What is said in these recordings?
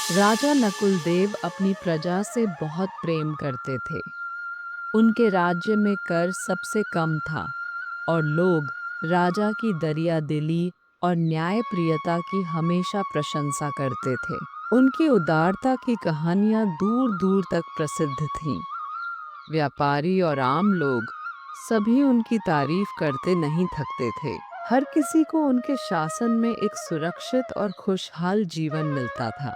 राजा नकुल देव अपनी प्रजा से बहुत प्रेम करते थे। उनके राज्य में कर सबसे कम था और लोग राजा की दरिया दिली और न्यायप्रियता की हमेशा प्रशंसा करते थे। उनकी उदारता की कहानियां दूर दूर तक प्रसिद्ध थीं। व्यापारी और आम लोग सभी उनकी तारीफ करते नहीं थकते थे। हर किसी को उनके शासन में एक सुरक्षित और खुशहाल जीवन मिलता था।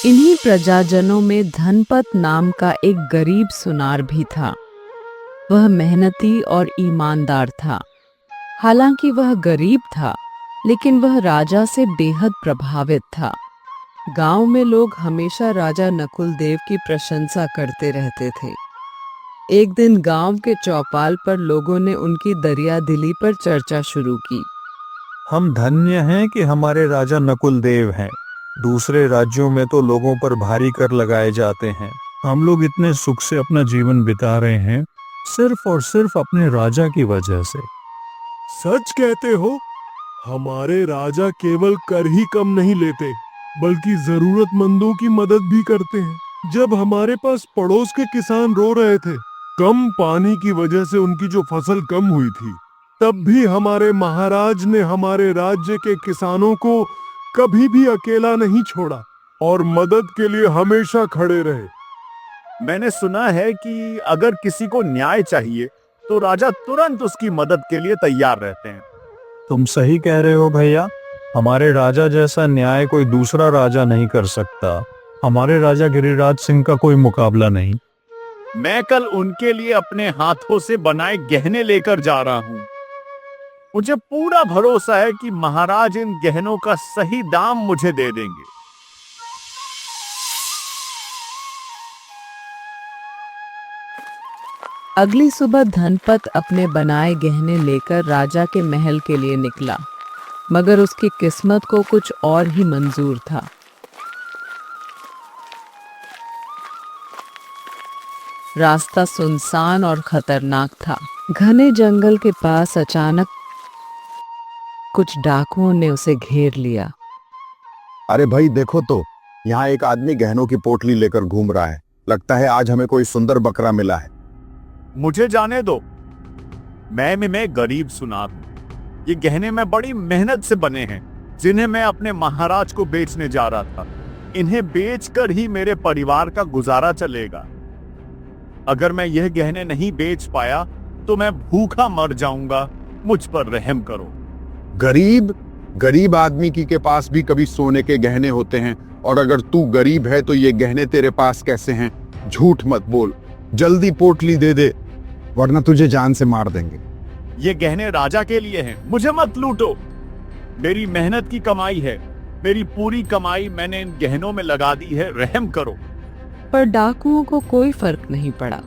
इन्हीं प्रजाजनों में धनपत नाम का एक गरीब सुनार भी था। वह मेहनती और ईमानदार था। हालांकि वह गरीब था, लेकिन वह राजा से बेहद प्रभावित था। गांव में लोग हमेशा राजा नकुल देव की प्रशंसा करते रहते थे। एक दिन गांव के चौपाल पर लोगों ने उनकी दरिया दिली पर चर्चा शुरू की। हम धन्य हैं कि हमारे राजा नकुल देव हैं। दूसरे राज्यों में तो लोगों पर भारी कर लगाए जाते हैं। हम लोग इतने सुख से अपना जीवन बिता रहे हैं, सिर्फ और सिर्फ अपने राजा की वजह से। सच कहते हो? हमारे राजा केवल कर ही कम नहीं लेते, बल्कि जरूरतमंदों की मदद भी करते हैं। जब हमारे पास पड़ोस के किसान रो रहे थे, कम पानी की वजह से उनकी जो फसल कम हुई थी, तब भी हमारे महाराज ने हमारे राज्य के किसानों को कभी भी अकेला नहीं छोड़ा और मदद के लिए हमेशा खड़े रहे। मैंने सुना है कि अगर किसी को न्याय चाहिए तो राजा तुरंत उसकी मदद के लिए तैयार रहते हैं। तुम सही कह रहे हो भैया। हमारे राजा जैसा न्याय कोई दूसरा राजा नहीं कर सकता। हमारे राजा गिरिराज सिंह का कोई मुकाबला नहीं। मैं कल उनके लिए अपने हाथों से बनाए गहने लेकर जा रहा हूँ। मुझे पूरा भरोसा है कि महाराज इन गहनों का सही दाम मुझे दे देंगे। अगली सुबह धनपत अपने बनाए गहने लेकर राजा के महल के लिए निकला, मगर उसकी किस्मत को कुछ और ही मंजूर था। रास्ता सुनसान और खतरनाक था। घने जंगल के पास अचानक कुछ डाकुओं ने उसे घेर लिया। अरे भाई देखो तो, यहाँ एक आदमी गहनों की पोटली लेकर घूम रहा है। लगता है आज हमें कोई सुंदर बकरा मिला है। मुझे जाने दो। मैं गरीब सुनार हूँ। ये गहने मैं बड़ी मेहनत से बने हैं, जिन्हें मैं अपने महाराज को बेचने जा रहा था। इन्हें बेचकर ही मेरे परिवार का गुजारा चलेगा। अगर मैं यह गहने नहीं बेच पाया तो मैं भूखा मर जाऊंगा। मुझ पर रहम करो। गरीब आदमी के पास भी कभी सोने के गहने होते हैं, और अगर तू गरीब है तो ये गहने तेरे पास कैसे हैं? झूठ मत बोल, जल्दी पोटली दे दे, वरना तुझे जान से मार देंगे। ये गहने राजा के लिए हैं, मुझे मत लूटो। मेरी मेहनत की कमाई है। मेरी पूरी कमाई मैंने इन गहनों में लगा दी है। रहम करो। पर डाकुओं को कोई फर्क नहीं पड़ा।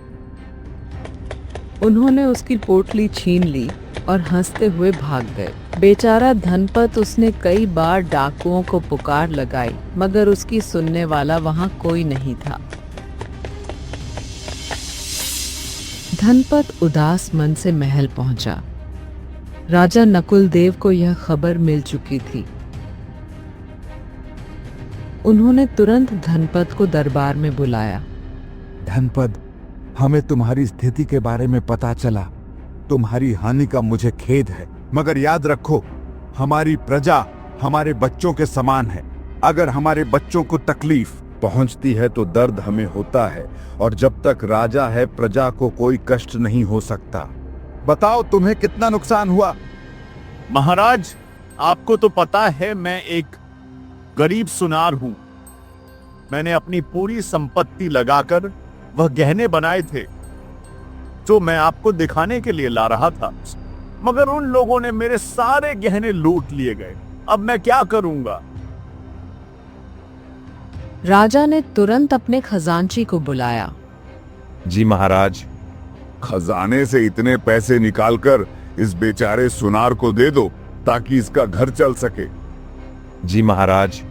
उन्होंने उसकी पोटली छीन ली और हंसते हुए भाग गए। बेचारा धनपत, उसने कई बार डाकुओं को पुकार लगाई, मगर उसकी सुनने वाला वहां कोई नहीं था। धनपत उदास मन से महल पहुंचा। राजा नकुल देव को यह खबर मिल चुकी थी। उन्होंने तुरंत धनपत को दरबार में बुलाया। धनपत, हमें तुम्हारी स्थिति के बारे में पता चला। तुम्हारी हानि का मुझे खेद है, मगर याद रखो, हमारी प्रजा हमारे बच्चों के समान है। अगर हमारे बच्चों को तकलीफ पहुंचती है तो दर्द हमें होता है, और जब तक राजा है प्रजा को कोई कष्ट नहीं हो सकता। बताओ तुम्हें कितना नुकसान हुआ? महाराज, आपको तो पता है मैं एक गरीब सुनार हूं। मैंने अपनी पूरी संपत्ति लगाकर वह गहने बनाए थे जो मैं आपको दिखाने के लिए ला रहा था, मगर उन लोगों ने मेरे सारे गहने लूट लिए गए। अब मैं क्या करूंगा? राजा ने तुरंत अपने खजांची को बुलाया। जी महाराज। खजाने से इतने पैसे निकालकर इस बेचारे सुनार को दे दो, ताकि इसका घर चल सके। जी महाराज।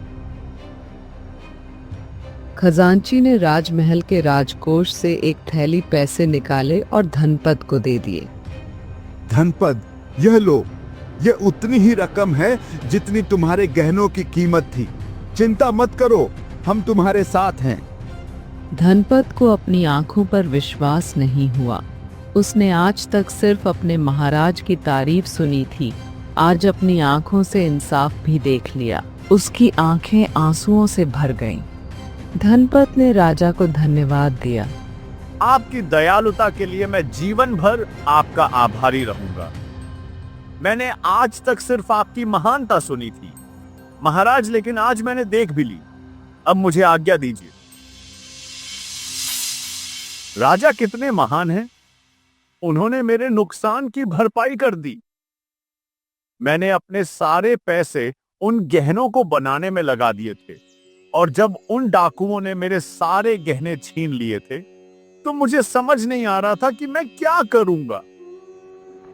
खजांची ने राजमहल के राजकोष से एक थैली पैसे निकाले और धनपत को दे दिए। धनपत, यह लो। यह उतनी ही रकम है जितनी तुम्हारे गहनों की कीमत थी। चिंता मत करो, हम तुम्हारे साथ हैं। धनपत को अपनी आंखों पर विश्वास नहीं हुआ। उसने आज तक सिर्फ अपने महाराज की तारीफ सुनी थी, आज अपनी आंखों से इंसाफ भी देख लिया। उसकी आंखें आंसुओं से भर गईं। धनपत ने राजा को धन्यवाद दिया। आपकी दयालुता के लिए मैं जीवन भर आपका आभारी रहूंगा। मैंने आज तक सिर्फ आपकी महानता सुनी थी महाराज, लेकिन आज मैंने देख भी ली। अब मुझे आज्ञा दीजिए। राजा कितने महान हैं। उन्होंने मेरे नुकसान की भरपाई कर दी। मैंने अपने सारे पैसे उन गहनों को बनाने में लगा दिए थे, और जब उन डाकुओं ने मेरे सारे गहने छीन लिए थे तो मुझे समझ नहीं आ रहा था कि मैं क्या करूंगा।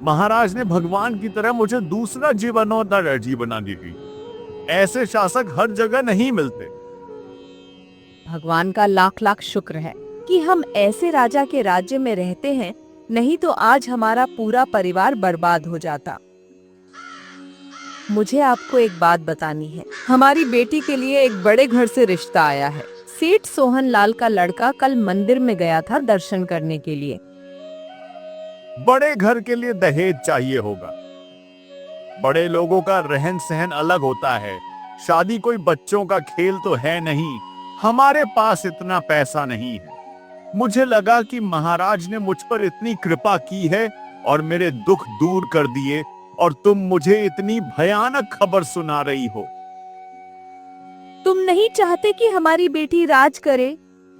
महाराज ने भगवान की तरह मुझे दूसरा जीवनोत्तरजी बना दी थी। ऐसे शासक हर जगह नहीं मिलते। भगवान का लाख लाख शुक्र है कि हम ऐसे राजा के राज्य में रहते हैं, नहीं तो आज हमारा पूरा परिवार बर्बाद हो जाता। मुझे आपको एक बात बतानी है। हमारी बेटी के लिए एक बड़े घर से रिश्ता आया है। सेठ सोहन लाल का लड़का कल मंदिर में गया था दर्शन करने के लिए। बड़े घर के लिए दहेज चाहिए होगा। बड़े लोगों का रहन सहन अलग होता है। शादी कोई बच्चों का खेल तो है नहीं। हमारे पास इतना पैसा नहीं है। मुझे लगा कि महाराज ने मुझ पर इतनी कृपा की है और मेरे दुख दूर कर दिए, और तुम मुझे इतनी भयानक खबर सुना रही हो। तुम नहीं चाहते कि हमारी बेटी राज करे?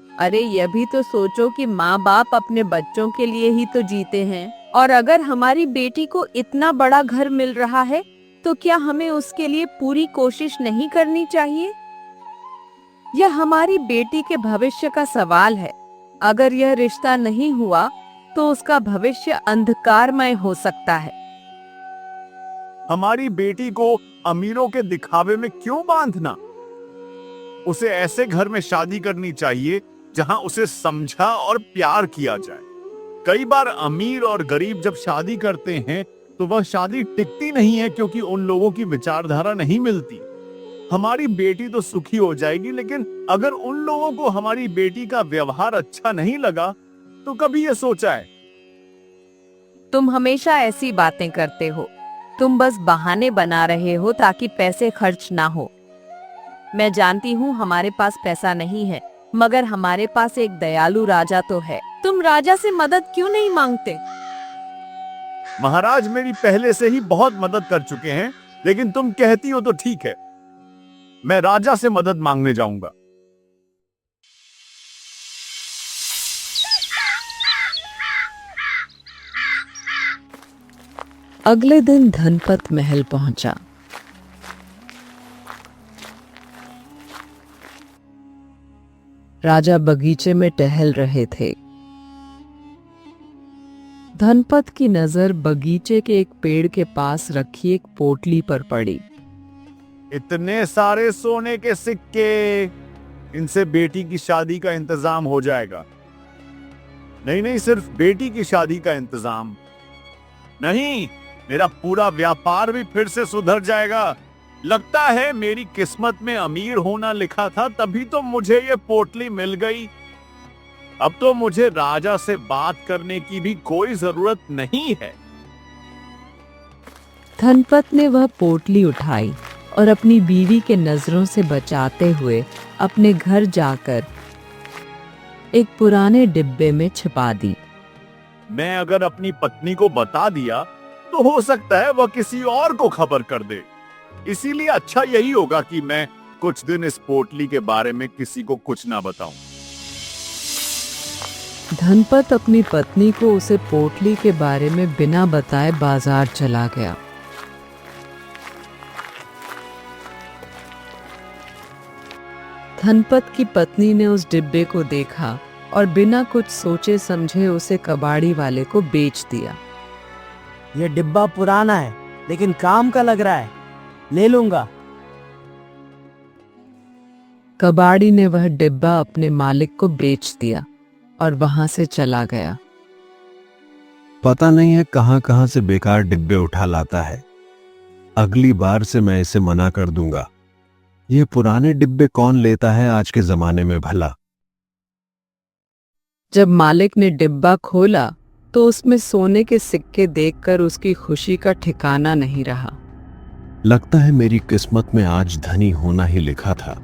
अरे यह भी तो सोचो कि माँ बाप अपने बच्चों के लिए ही तो जीते हैं, और अगर हमारी बेटी को इतना बड़ा घर मिल रहा है तो क्या हमें उसके लिए पूरी कोशिश नहीं करनी चाहिए? यह हमारी बेटी के भविष्य का सवाल है। अगर यह रिश्ता नहीं हुआ तो उसका भविष्य अंधकारमय हो सकता है। हमारी बेटी को अमीरों के दिखावे में क्यों बांधना? उसे ऐसे घर में शादी करनी चाहिए जहां उसे समझा और प्यार किया जाए। कई बार अमीर और गरीब जब शादी करते हैं तो वह शादी टिकती नहीं है, क्योंकि उन लोगों की विचारधारा नहीं मिलती। हमारी बेटी तो सुखी हो जाएगी, लेकिन अगर उन लोगों को हमारी बेटी का व्यवहार अच्छा नहीं लगा तो कभी यह सोचा है? तुम हमेशा ऐसी बातें करते हो। तुम बस बहाने बना रहे हो ताकि पैसे खर्च ना हो। मैं जानती हूँ हमारे पास पैसा नहीं है, मगर हमारे पास एक दयालु राजा तो है। तुम राजा से मदद क्यों नहीं मांगते? महाराज मेरी पहले से ही बहुत मदद कर चुके हैं, लेकिन तुम कहती हो तो ठीक है। मैं राजा से मदद मांगने जाऊंगा। अगले दिन धनपत महल पहुंचा। राजा बगीचे में टहल रहे थे। धनपत की नजर बगीचे के एक पेड़ के पास रखी एक पोटली पर पड़ी। इतने सारे सोने के सिक्के, इनसे बेटी की शादी का इंतजाम हो जाएगा। नहीं नहीं, सिर्फ बेटी की शादी का इंतजाम नहीं, मेरा पूरा व्यापार भी फिर से सुधर जाएगा। लगता है मेरी किस्मत में अमीर होना लिखा था, तभी तो मुझे ये पोटली मिल गई। अब तो मुझे राजा से बात करने की भी कोई जरूरत नहीं है। धनपत ने वह पोटली उठाई और अपनी बीवी के नजरों से बचाते हुए अपने घर जाकर एक पुराने डिब्बे में छिपा दी। मैं अगर अपनी पत्नी को बता दिया तो हो सकता है वह किसी और को खबर कर दे। इसीलिए अच्छा यही होगा कि मैं कुछ दिन इस पोटली के बारे में किसी को कुछ ना बताऊं। धनपत अपनी पत्नी को उसे पोटली के बारे में बिना बताए बाजार चला गया। धनपत की पत्नी ने उस डिब्बे को देखा और बिना कुछ सोचे समझे उसे कबाड़ी वाले को बेच दिया। ये डिब्बा पुराना है लेकिन काम का लग रहा है, ले लूंगा। कबाड़ी ने वह डिब्बा अपने मालिक को बेच दिया और वहां से चला गया। पता नहीं है कहां कहां से बेकार डिब्बे उठा लाता है। अगली बार से मैं इसे मना कर दूंगा। ये पुराने डिब्बे कौन लेता है आज के जमाने में भला। जब मालिक ने डिब्बा खोला तो उसमें सोने के सिक्के देखकर उसकी खुशी का ठिकाना नहीं रहा। लगता है मेरी किस्मत में आज धनी होना ही लिखा था।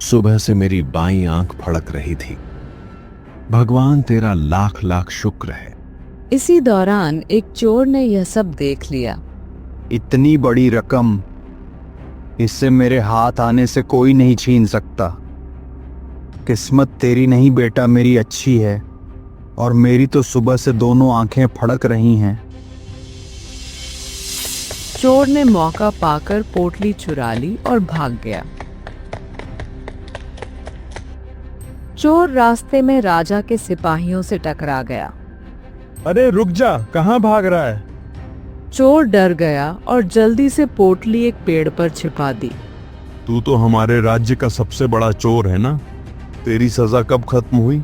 सुबह से मेरी बाईं आंख फड़क रही थी। भगवान तेरा लाख लाख शुक्र है। इसी दौरान एक चोर ने यह सब देख लिया। इतनी बड़ी रकम, इससे मेरे हाथ आने से कोई नहीं छीन सकता। किस्मत तेरी नहीं बेटा, मेरी अच्छी है, और मेरी तो सुबह से दोनों आंखें फड़क रही हैं। चोर ने मौका पाकर पोटली चुरा ली और भाग गया। चोर रास्ते में राजा के सिपाहियों से टकरा गया। अरे रुक जा, कहाँ भाग रहा है? चोर डर गया और जल्दी से पोटली एक पेड़ पर छिपा दी। तू तो हमारे राज्य का सबसे बड़ा चोर है ना? तेरी सजा कब खत्म हुई,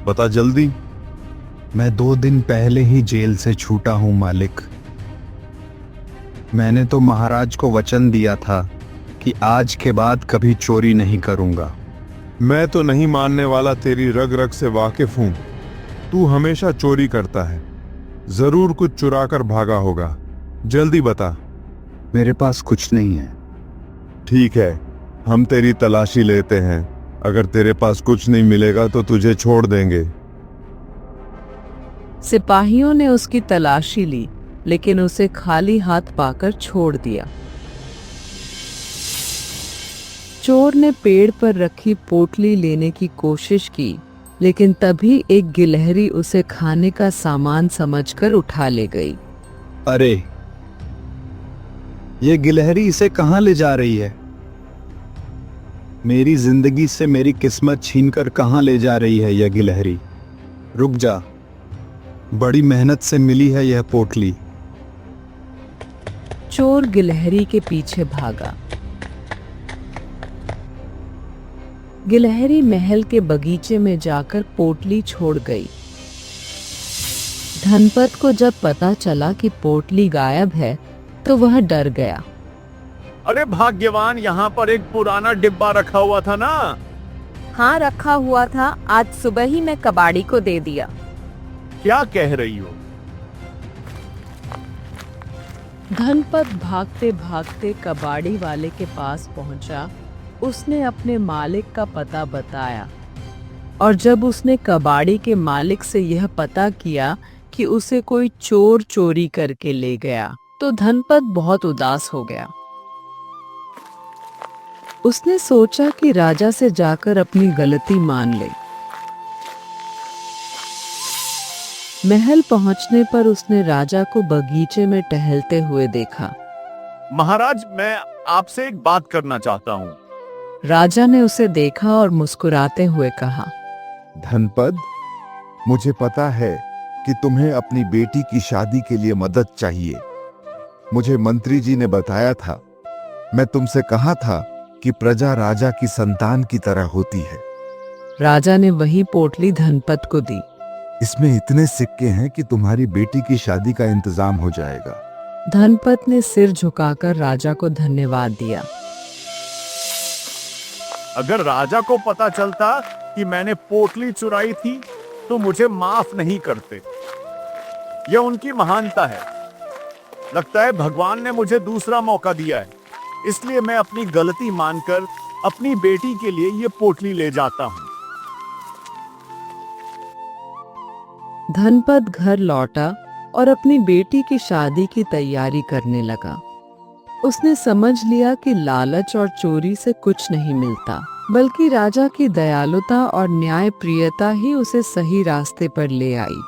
बता जल्दी। मैं 2 दिन पहले ही जेल से छूटा हूँ मालिक। मैंने तो महाराज को वचन दिया था कि आज के बाद कभी चोरी नहीं करूंगा। मैं तो नहीं मानने वाला, तेरी रग रग से वाकिफ हूँ। तू हमेशा चोरी करता है, जरूर कुछ चुरा कर भागा होगा। जल्दी बता। मेरे पास कुछ नहीं है। ठीक है, हम तेरी तलाशी लेते हैं। अगर तेरे पास कुछ नहीं मिलेगा तो तुझे छोड़ देंगे। सिपाहियों ने उसकी तलाशी ली, लेकिन उसे खाली हाथ पाकर छोड़ दिया। चोर ने पेड़ पर रखी पोटली लेने की कोशिश की, लेकिन तभी एक गिलहरी उसे खाने का सामान समझकर उठा ले गई। अरे, ये गिलहरी इसे कहाँ ले जा रही है? मेरी जिंदगी से मेरी किस्मत छीनकर कहाँ ले जा रही है यह गिलहरी? रुक जा, बड़ी मेहनत से मिली है यह पोटली। चोर गिलहरी के पीछे भागा। गिलहरी महल के बगीचे में जाकर पोटली छोड़ गई। धनपत को जब पता चला कि पोटली गायब है तो वह डर गया। अरे भाग्यवान, यहाँ पर एक पुराना डिब्बा रखा हुआ था ना? हाँ, रखा हुआ था। आज सुबह ही मैं कबाड़ी को दे दिया। क्या कह रही हो? धनपत भागते भागते कबाड़ी वाले के पास पहुंचा। उसने अपने मालिक का पता बताया, और जब उसने कबाड़ी के मालिक से यह पता किया कि उसे कोई चोर चोरी करके ले गया, तो धनपत बहुत उदास हो गया। उसने सोचा कि राजा से जाकर अपनी गलती मान ले। महल पहुंचने पर उसने राजा को बगीचे में टहलते हुए देखा। महाराज, मैं आपसे एक बात करना चाहता हूँ। राजा ने उसे देखा और मुस्कुराते हुए कहा, धनपद, मुझे पता है कि तुम्हें अपनी बेटी की शादी के लिए मदद चाहिए। मुझे मंत्री जी ने बताया था। मैं तुमसे कहा था कि प्रजा राजा की संतान की तरह होती है। राजा ने वही पोटली धनपत को दी। इसमें इतने सिक्के हैं कि तुम्हारी बेटी की शादी का इंतजाम हो जाएगा। धनपत ने सिर झुकाकर राजा को धन्यवाद दिया। अगर राजा को पता चलता कि मैंने पोटली चुराई थी तो मुझे माफ नहीं करते। यह उनकी महानता है। लगता है भगवान ने मुझे दूसरा मौका दिया है, इसलिए मैं अपनी गलती मानकर अपनी बेटी के लिए ये पोटली ले जाता हूँ। धनपत घर लौटा और अपनी बेटी की शादी की तैयारी करने लगा। उसने समझ लिया कि लालच और चोरी से कुछ नहीं मिलता, बल्कि राजा की दयालुता और न्यायप्रियता ही उसे सही रास्ते पर ले आई।